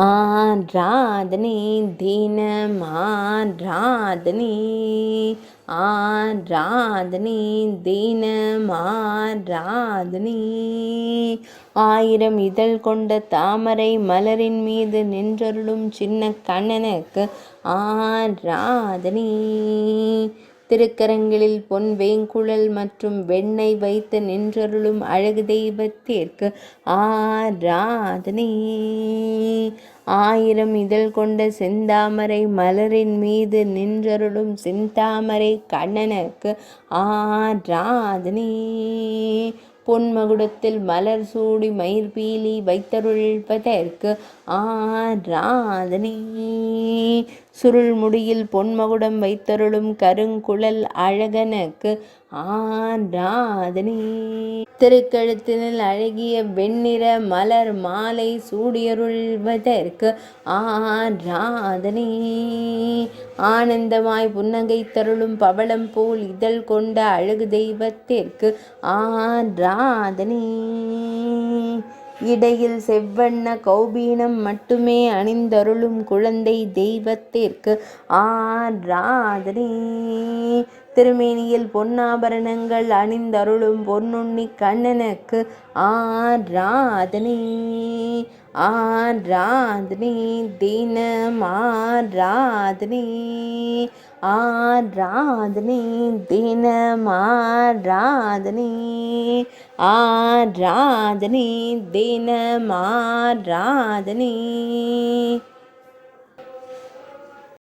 ஆராதனை தினம் ஆராதனை ஆராதனை தினம் ஆராதனை. ஆயிரம் இதழ் கொண்ட தாமரை மலரின் மீது நின்றருளும் சின்ன கண்ணனுக்கு ஆராதனை. திருக்கரங்களில் பொன் வேங்குழல் மற்றும் வெண்ணெய் வைத்து நின்றருளும் அழகு தெய்வத்திற்கு ஆராதனை. ஆயிரம் இதழ் கொண்ட செந்தாமரை மலரின் மீது நின்றருளும் செந்தாமரை கண்ணனுக்கு ஆராதனை. பொன்மகுடத்தில் மலர் சூடி மயிர்பீலி வைத்தருள்வதற்கு ஆராதனை. சுருள் முடியில் பொன்மகுடம் வைத்தருளும் கருங்குழல் அழகனுக்கு ஆராதனை. திருக்கழுத்தினில் அழகிய வெண்ணிற மலர் மாலை சூடியருள்வதற்கு ஆராதனை. ஆனந்தமாய் புன்னகை தருளும் பவளம் போல் இதழ் கொண்ட அழகு தெய்வத்திற்கு ஆராதனை. இடையில் செவ்வண்ண கௌபீனம் மட்டுமே அணிந்தருளும் குழந்தை தெய்வத்திற்கு ஆராதனை. திருமேனியில் பொன்னாபரணங்கள் அணிந்தருளும் பொன்னுண்ணி கண்ணனுக்கு ஆராதனை. ஆராதனை தினம் ஆராதனை ஆராதனை தினம் ஆராதனை ஆராதனை தினம் ஆராதனை.